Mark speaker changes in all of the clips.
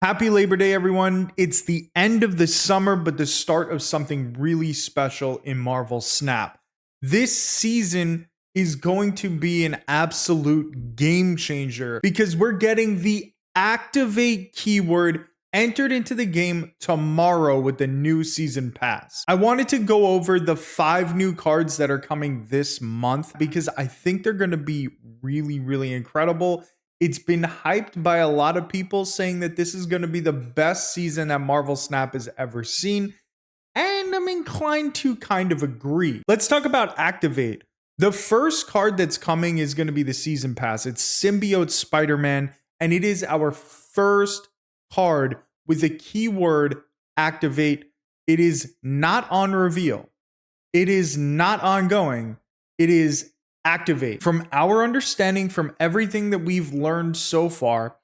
Speaker 1: Happy Labor Day, everyone. It's the end of the summer, but the start of something really special in Marvel Snap. This season is going to be an absolute game changer because we're getting the activate keyword entered into the game tomorrow with the new season pass. I wanted to go over the 5 new cards that are coming this month because I think they're going to be really incredible. It's been hyped by a lot of people saying that this is going to be the best season that Marvel Snap has ever seen, and I'm inclined to kind of agree. Let's talk about Activate. The first card that's coming is going to be the Season Pass. It's Symbiote Spider-Man, and it is our first card with the keyword Activate. It is not on reveal. It is not ongoing. It is Activate. From our understanding, from everything that we've learned so far,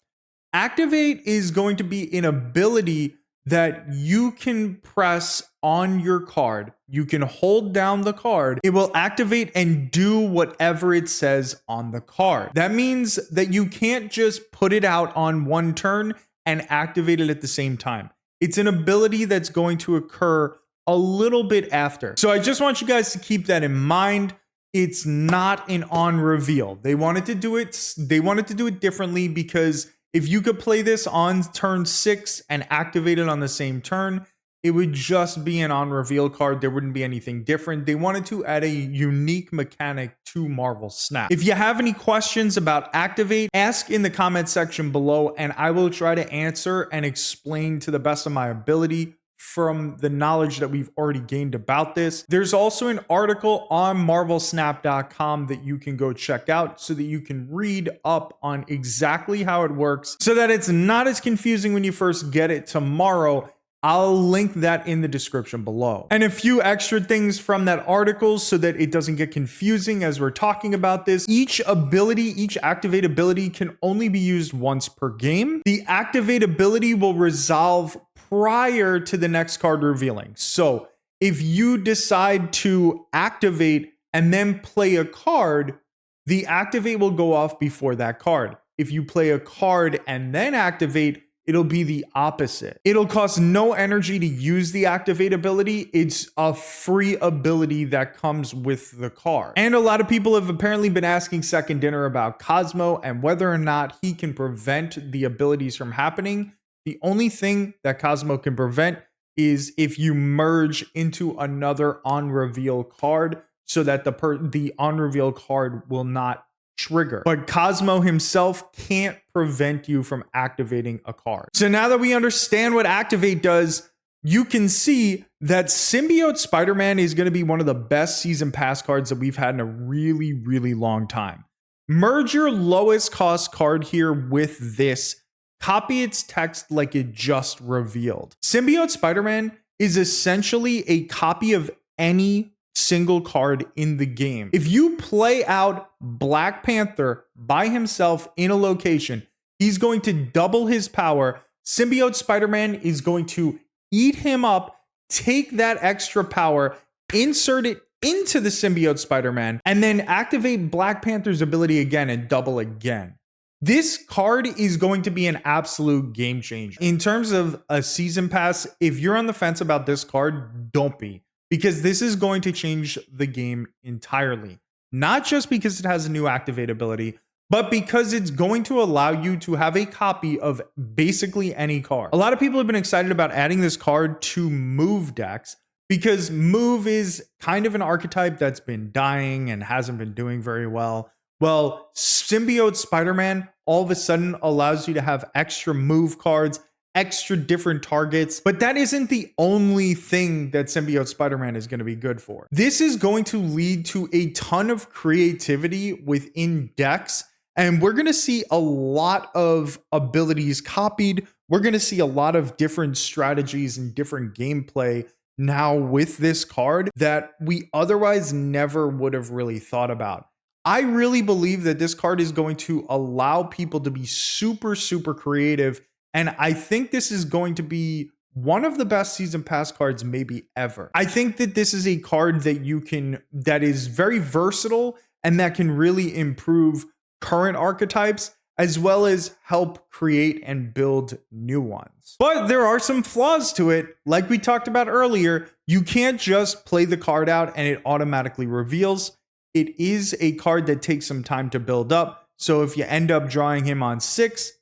Speaker 1: Activate is going to be an ability that you can press on your card. You can hold down the card. It will activate and do whatever it says on the card. That means that you can't just put it out on one turn and activate it at the same time. It's an ability that's going to occur a little bit after. So I just want you guys to keep that in mind. It's not an on reveal. They wanted to do it differently because if you could play this on turn 6 and activate it on the same turn, it would just be an on reveal card. There wouldn't be anything different. They wanted to add a unique mechanic to Marvel Snap. If you have any questions about Activate, ask in the comment section below and I will try to answer and explain to the best of my ability from the knowledge that we've already gained about this. There's also an article on marvelsnap.com that you can go check out so that you can read up on exactly how it works so that it's not as confusing when you first get it tomorrow. I'll link that in the description below. And a few extra things from that article so that it doesn't get confusing as we're talking about this. Each activate ability can only be used once per game. The activate ability will resolve prior to the next card revealing. So if you decide to activate and then play a card, the activate will go off before that card. If you play a card and then activate, it'll be the opposite. It'll cost no energy to use the activate ability. It's a free ability that comes with the card. And a lot of people have apparently been asking Second Dinner about Cosmo and whether or not he can prevent the abilities from happening. The only thing that Cosmo can prevent is if you merge into another on-reveal card so that the on-reveal card will not trigger. But Cosmo himself can't prevent you from activating a card. So now that we understand what Activate does, you can see that Symbiote Spider-Man is going to be one of the best season pass cards that we've had in a really long time. Merge your lowest cost card here with this. Copy its text like it just revealed. Symbiote Spider-Man is essentially a copy of any single card in the game. If you play out Black Panther by himself in a location, he's going to double his power. Symbiote Spider-Man is going to eat him up, take that extra power, insert it into the Symbiote Spider-Man, and then activate Black Panther's ability again and double again. This card is going to be an absolute game changer. In terms of a season pass, if you're on the fence about this card, don't be. Because this is going to change the game entirely. Not just because it has a new activate ability, but because it's going to allow you to have a copy of basically any card. A lot of people have been excited about adding this card to move decks because move is kind of an archetype that's been dying and hasn't been doing very well. Well, Symbiote Spider-Man all of a sudden allows you to have extra move cards, extra different targets, but that isn't the only thing that Symbiote Spider-Man is going to be good for. This is going to lead to a ton of creativity within decks, and we're going to see a lot of abilities copied. We're going to see a lot of different strategies and different gameplay now with this card that we otherwise never would have really thought about. I really believe that this card is going to allow people to be super creative. And I think this is going to be one of the best season pass cards maybe ever. I think that this is a card that is very versatile and that can really improve current archetypes as well as help create and build new ones. But there are some flaws to it. Like we talked about earlier, you can't just play the card out and it automatically reveals. It is a card that takes some time to build up. So if you end up drawing him on 6,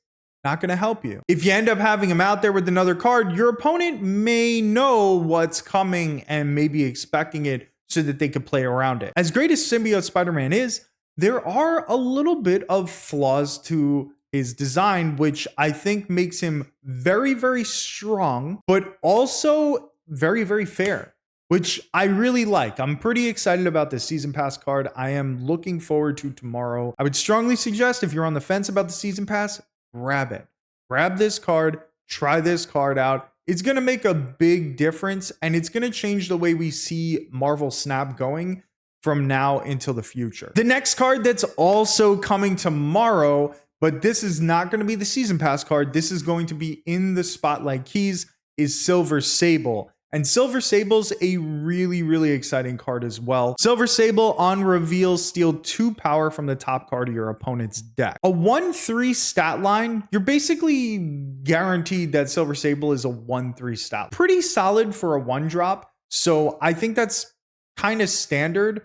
Speaker 1: not going to help you. If you end up having him out there with another card, your opponent may know what's coming and may be expecting it so that they could play around it. As great as Symbiote Spider-Man is, there are a little bit of flaws to his design, which I think makes him very, very strong, but also very, very fair, which I really like. I'm pretty excited about this Season Pass card. I am looking forward to tomorrow. I would strongly suggest if you're on the fence about the Season Pass, grab it. Grab this card, try this card out. It's going to make a big difference, and it's going to change the way we see Marvel Snap going from now until the future. The next card that's also coming tomorrow, but this is not going to be the Season Pass card. This is going to be in the Spotlight Keys, is Silver Sable. And Silver Sable's a really, really exciting card as well. Silver Sable on reveal, steal 2 power from the top card of your opponent's deck. A 1/3 stat line, you're basically guaranteed that Silver Sable is a 1/3 stat. Pretty solid for a 1-drop. So I think that's kind of standard.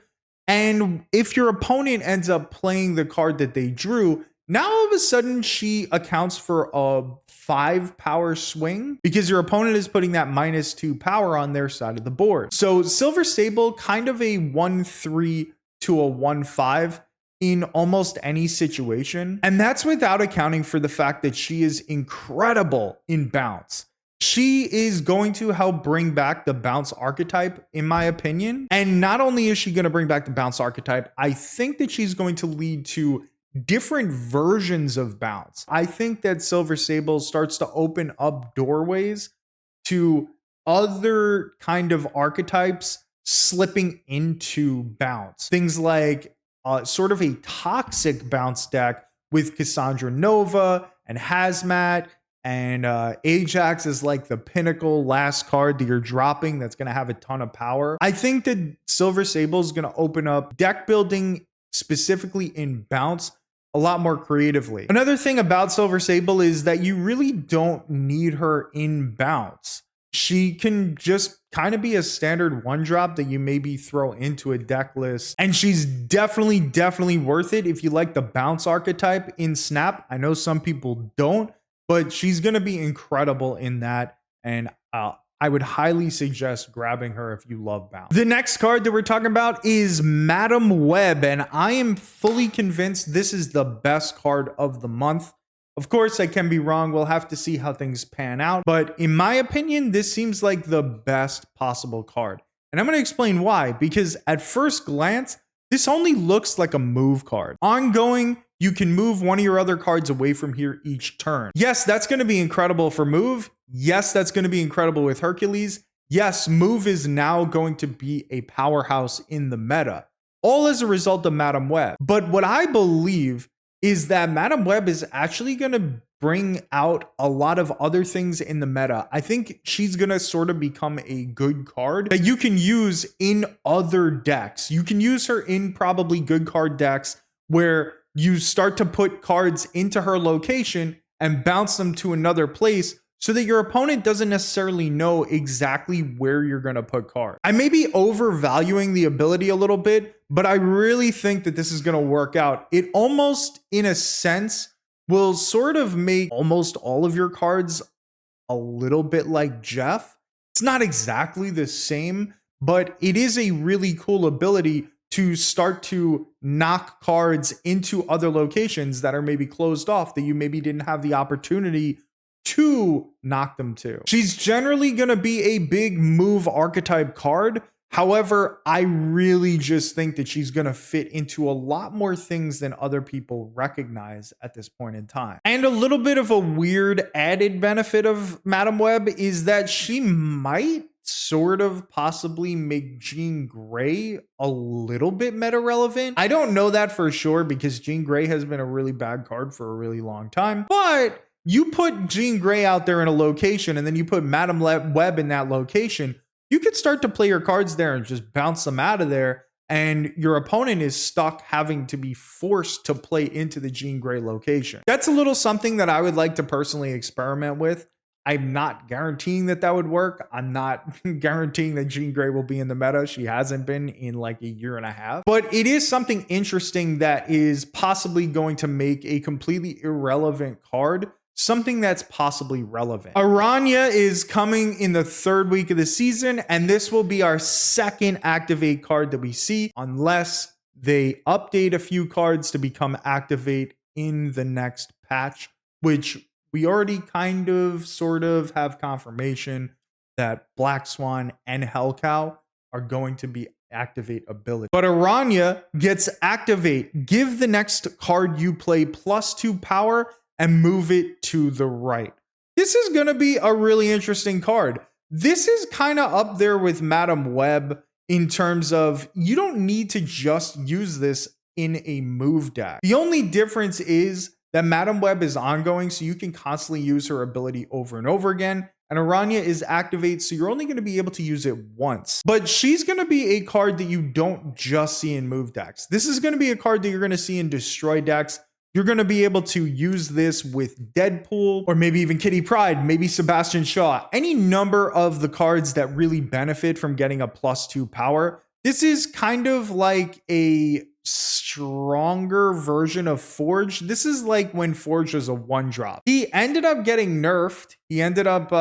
Speaker 1: And if your opponent ends up playing the card that they drew, now all of a sudden she accounts for a 5 power swing because your opponent is putting that -2 power on their side of the board. So Silver Sable, kind of a 1/3 to a 1/5 in almost any situation. And that's without accounting for the fact that she is incredible in bounce. She is going to help bring back the bounce archetype, in my opinion. And not only is she going to bring back the bounce archetype, I think that she's going to lead to different versions of bounce. I think that Silver Sable starts to open up doorways to other kind of archetypes slipping into bounce. Things like sort of a toxic bounce deck with Cassandra Nova and Hazmat, and Ajax is like the pinnacle last card that you're dropping that's going to have a ton of power. I think that Silver Sable is going to open up deck building specifically in bounce a lot more creatively. Another thing about Silver Sable is that you really don't need her in bounce. She can just kind of be a standard 1-drop that you maybe throw into a deck list. And she's definitely worth it if you like the bounce archetype in Snap. I know some people don't, but she's going to be incredible in that. And I would highly suggest grabbing her if you love bounce. The next card that we're talking about is Madam Web, and I am fully convinced this is the best card of the month. Of course, I can be wrong. We'll have to see how things pan out. But in my opinion, this seems like the best possible card. And I'm going to explain why. Because at first glance, this only looks like a move card. Ongoing, you can move one of your other cards away from here each turn. Yes, that's going to be incredible for move. Yes, that's going to be incredible with Hercules. Yes, move is now going to be a powerhouse in the meta, all as a result of Madam Web. But what I believe is that Madam Web is actually going to bring out a lot of other things in the meta. I think she's going to sort of become a good card that you can use in other decks. You can use her in probably good card decks where you start to put cards into her location and bounce them to another place so that your opponent doesn't necessarily know exactly where you're going to put cards. I may be overvaluing the ability a little bit, but I really think that this is going to work out. It almost, in a sense, will sort of make almost all of your cards a little bit like Jeff. It's not exactly the same, but it is a really cool ability to start to knock cards into other locations that are maybe closed off that you maybe didn't have the opportunity to knock them to. She's generally going to be a big move archetype card. However, I really just think that she's going to fit into a lot more things than other people recognize at this point in time. And a little bit of a weird added benefit of Madam Web is that she might sort of possibly make Jean Grey a little bit meta relevant. I don't know that for sure because Jean Grey has been a really bad card for a really long time, but you put Jean Grey out there in a location and then you put Madam Web in that location, you could start to play your cards there and just bounce them out of there and your opponent is stuck having to be forced to play into the Jean Grey location. That's a little something that I would like to personally experiment with. I'm not guaranteeing that that would work. I'm not guaranteeing that Jean Grey will be in the meta. She hasn't been in like a year and a half. But it is something interesting that is possibly going to make a completely irrelevant card something that's possibly relevant. Arana is coming in the 3rd week of the season, and this will be our 2nd activate card that we see, unless they update a few cards to become activate in the next patch, which we already kind of sort of have confirmation that Black Swan and Hellcow are going to be activate ability. But Arana gets activate. Give the next card you play +2 power and move it to the right. This is going to be a really interesting card. This is kind of up there with Madam Web in terms of you don't need to just use this in a move deck. The only difference is that Madam Web is ongoing, so you can constantly use her ability over and over again. And Arana is activate, so you're only going to be able to use it once. But she's going to be a card that you don't just see in move decks. This is going to be a card that you're going to see in destroy decks. You're going to be able to use this with Deadpool, or maybe even Kitty Pryde, maybe Sebastian Shaw, any number of the cards that really benefit from getting a +2 power. This is kind of like a stronger version of Forge. This is like when Forge was a 1-drop. He ended up getting nerfed. He ended up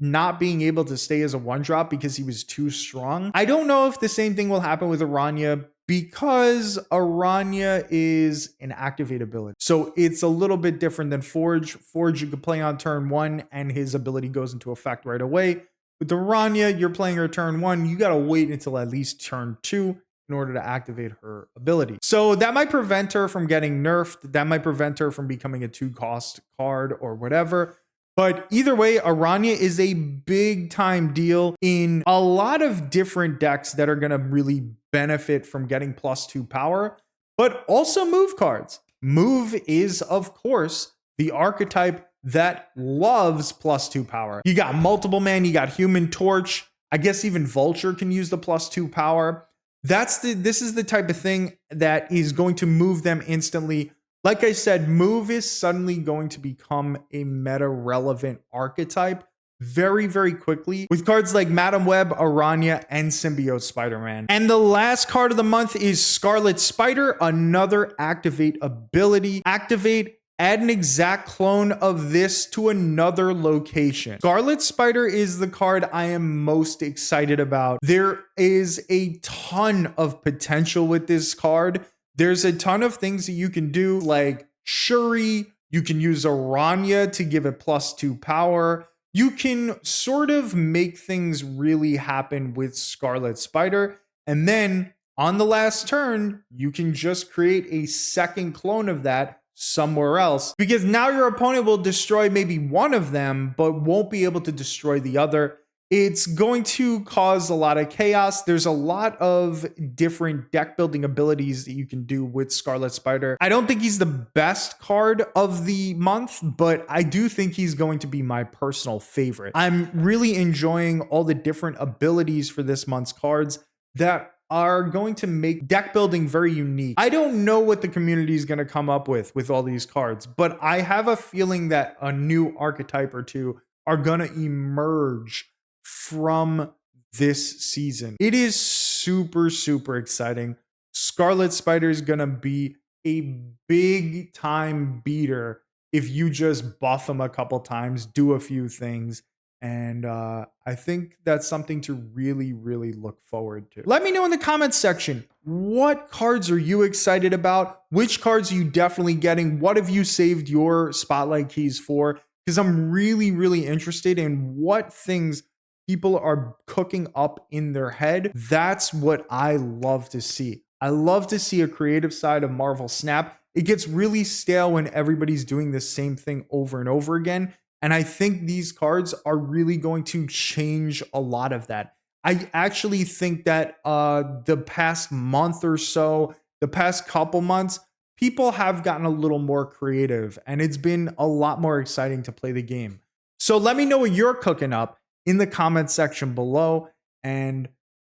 Speaker 1: not being able to stay as a 1-drop because he was too strong. I don't know if the same thing will happen with Arana, because Arana is an activate ability. So it's a little bit different than Forge. Forge you can play on turn 1 and his ability goes into effect right away. With Arana, you're playing her turn 1. You got to wait until at least turn 2 in order to activate her ability. So that might prevent her from getting nerfed. That might prevent her from becoming a 2-cost card or whatever. But either way, Arana is a big time deal in a lot of different decks that are going to really benefit from getting +2 power, but also move cards. Move is, of course, the archetype that loves +2 power. You got Multiple Man, you got Human Torch. I guess even Vulture can use the +2 power. This is the type of thing that is going to move them instantly. Like I said, move is suddenly going to become a meta-relevant archetype very, very quickly with cards like Madam Web, Arana, and Symbiote Spider-Man. And the last card of the month is Scarlet Spider, another activate ability. Activate, add an exact clone of this to another location. Scarlet Spider is the card I am most excited about. There is a ton of potential with this card. There's a ton of things that you can do, like Shuri. You can use Arana to give it +2 power. You can sort of make things really happen with Scarlet Spider. And then on the last turn, you can just create a second clone of that somewhere else, because now your opponent will destroy maybe one of them, but won't be able to destroy the other. It's going to cause a lot of chaos. There's a lot of different deck building abilities that you can do with Scarlet Spider. I don't think he's the best card of the month, but I do think he's going to be my personal favorite. I'm really enjoying all the different abilities for this month's cards that are going to make deck building very unique. I don't know what the community is going to come up with all these cards, but I have a feeling that a new archetype or two are going to emerge from this season. It is super, super exciting. Scarlet Spider is going to be a big time beater if you just buff him a couple times, do a few things. And I think that's something to really, really look forward to. Let me know in the comments section, what cards are you excited about? Which cards are you definitely getting? What have you saved your spotlight keys for? Because I'm really, really interested in what things people are cooking up in their head. That's what I love to see. I love to see a creative side of Marvel Snap. It gets really stale when everybody's doing the same thing over and over again. And I think these cards are really going to change a lot of that. I actually think that the past month or so, the past couple months, people have gotten a little more creative, and it's been a lot more exciting to play the game. So let me know what you're cooking up in the comment section below. And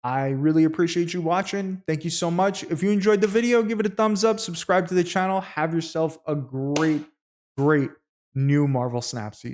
Speaker 1: I really appreciate you watching. Thank you so much. If you enjoyed the video, give it a thumbs up, subscribe to the channel. Have yourself a great new Marvel Snap season.